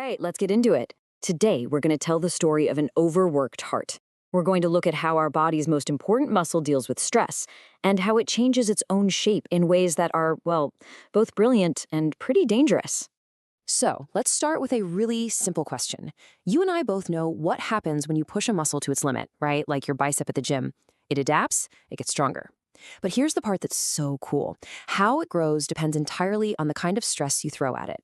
right, let's get into it. Today, we're going to tell the story of an overworked heart. We're going to look at how our body's most important muscle deals with stress and how it changes its own shape in ways that are, well, both brilliant and pretty dangerous. So, let's start with a really simple question. You and I both know what happens when you push a muscle to its limit, right? Like your bicep at the gym. It adapts, it gets stronger. But here's the part that's so cool. How it grows depends entirely on the kind of stress you throw at it.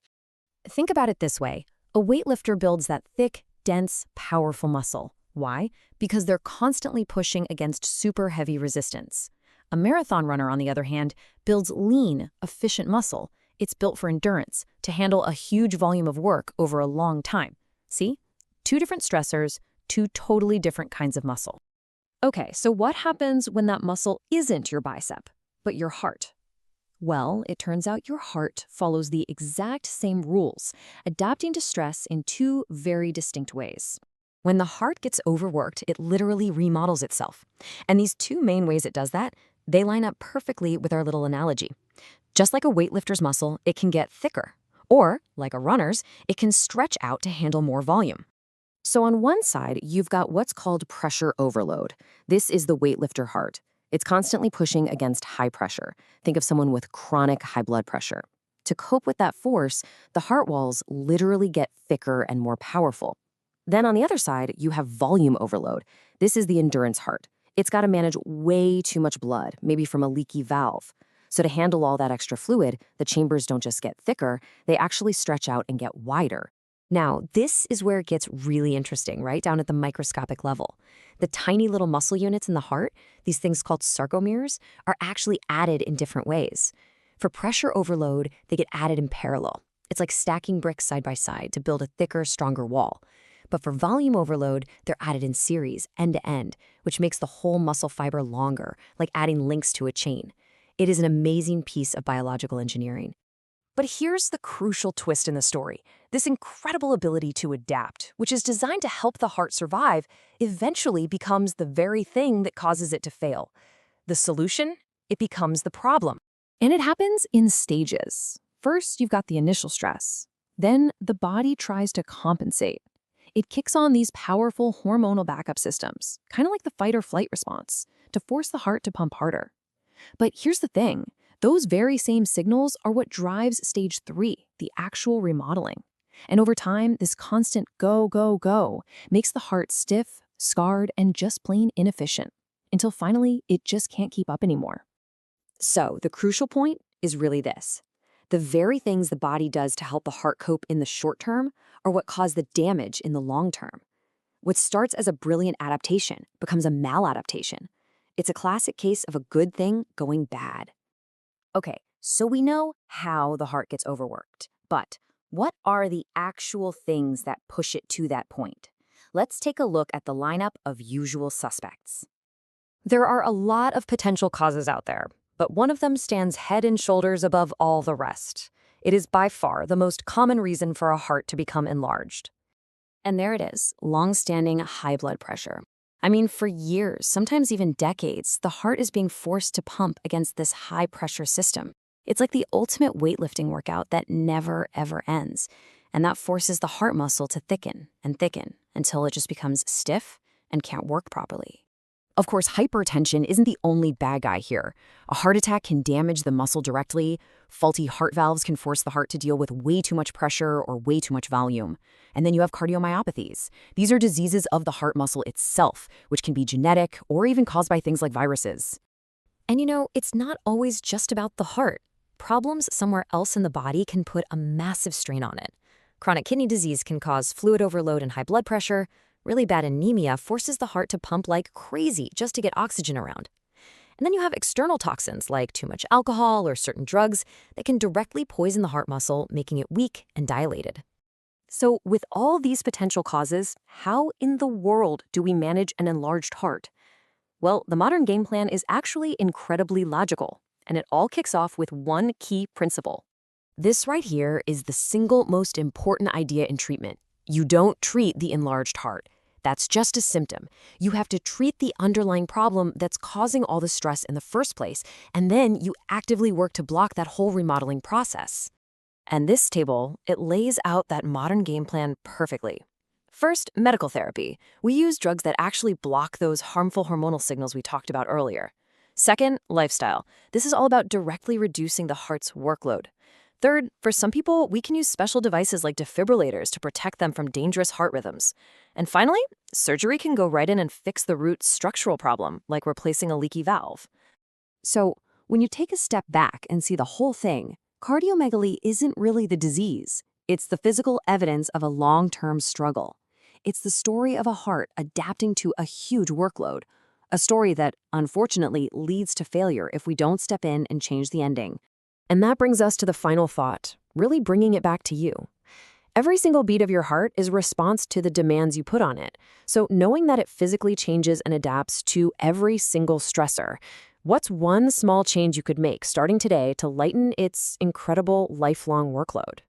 Think about it this way. A weightlifter builds that thick, dense, powerful muscle. Why? Because they're constantly pushing against super heavy resistance. A marathon runner, on the other hand, builds lean, efficient muscle. It's built for endurance, to handle a huge volume of work over a long time. See? Two different stressors, two totally different kinds of muscle. Okay, so what happens when that muscle isn't your bicep, but your heart? Well, it turns out your heart follows the exact same rules, adapting to stress in two very distinct ways. When the heart gets overworked, it literally remodels itself. And these two main ways it does that, they line up perfectly with our little analogy. Just like a weightlifter's muscle, it can get thicker. Or, like a runner's, it can stretch out to handle more volume. So on one side, you've got what's called pressure overload. This is the weightlifter heart. It's constantly pushing against high pressure. Think of someone with chronic high blood pressure. To cope with that force, the heart walls literally get thicker and more powerful. Then on the other side, you have volume overload. This is the endurance heart. It's got to manage way too much blood, maybe from a leaky valve. So to handle all that extra fluid, the chambers don't just get thicker, they actually stretch out and get wider. Now, this is where it gets really interesting, right down at the microscopic level. The tiny little muscle units in the heart, these things called sarcomeres, are actually added in different ways. For pressure overload, they get added in parallel. It's like stacking bricks side by side to build a thicker, stronger wall. But for volume overload, they're added in series, end to end, which makes the whole muscle fiber longer, like adding links to a chain. It is an amazing piece of biological engineering. But here's the crucial twist in the story. This incredible ability to adapt, which is designed to help the heart survive, eventually becomes the very thing that causes it to fail. The solution? It becomes the problem. And it happens in stages. First, you've got the initial stress. Then the body tries to compensate. It kicks on these powerful hormonal backup systems, kind of like the fight or flight response, to force the heart to pump harder. But here's the thing. Those very same signals are what drives stage 3, the actual remodeling. And over time, this constant go, go, go makes the heart stiff, scarred, and just plain inefficient, until finally it just can't keep up anymore. So the crucial point is really this. The very things the body does to help the heart cope in the short term are what cause the damage in the long term. What starts as a brilliant adaptation becomes a maladaptation. It's a classic case of a good thing going bad. Okay, so we know how the heart gets overworked, but what are the actual things that push it to that point? Let's take a look at the lineup of usual suspects. There are a lot of potential causes out there, but one of them stands head and shoulders above all the rest. It is by far the most common reason for a heart to become enlarged. And there it is, long-standing high blood pressure. I mean, for years, sometimes even decades, the heart is being forced to pump against this high-pressure system. It's like the ultimate weightlifting workout that never, ever ends. And that forces the heart muscle to thicken and thicken until it just becomes stiff and can't work properly. Of course, hypertension isn't the only bad guy here. A heart attack can damage the muscle directly. Faulty heart valves can force the heart to deal with way too much pressure or way too much volume. And then you have cardiomyopathies. These are diseases of the heart muscle itself, which can be genetic or even caused by things like viruses. And it's not always just about the heart. Problems somewhere else in the body can put a massive strain on it. Chronic kidney disease can cause fluid overload and high blood pressure. Really bad anemia forces the heart to pump like crazy just to get oxygen around. And then you have external toxins like too much alcohol or certain drugs that can directly poison the heart muscle, making it weak and dilated. So with all these potential causes, how in the world do we manage an enlarged heart? Well, the modern game plan is actually incredibly logical, and it all kicks off with one key principle. This right here is the single most important idea in treatment. You don't treat the enlarged heart. That's just a symptom. You have to treat the underlying problem that's causing all the stress in the first place, and then you actively work to block that whole remodeling process. And this table, it lays out that modern game plan perfectly. First, medical therapy. We use drugs that actually block those harmful hormonal signals we talked about earlier. Second, lifestyle. This is all about directly reducing the heart's workload. Third, for some people, we can use special devices like defibrillators to protect them from dangerous heart rhythms. And finally, surgery can go right in and fix the root structural problem, like replacing a leaky valve. So, when you take a step back and see the whole thing, cardiomegaly isn't really the disease. It's the physical evidence of a long-term struggle. It's the story of a heart adapting to a huge workload, a story that, unfortunately, leads to failure if we don't step in and change the ending. And that brings us to the final thought, really bringing it back to you. Every single beat of your heart is a response to the demands you put on it. So knowing that it physically changes and adapts to every single stressor, what's one small change you could make starting today to lighten its incredible lifelong workload?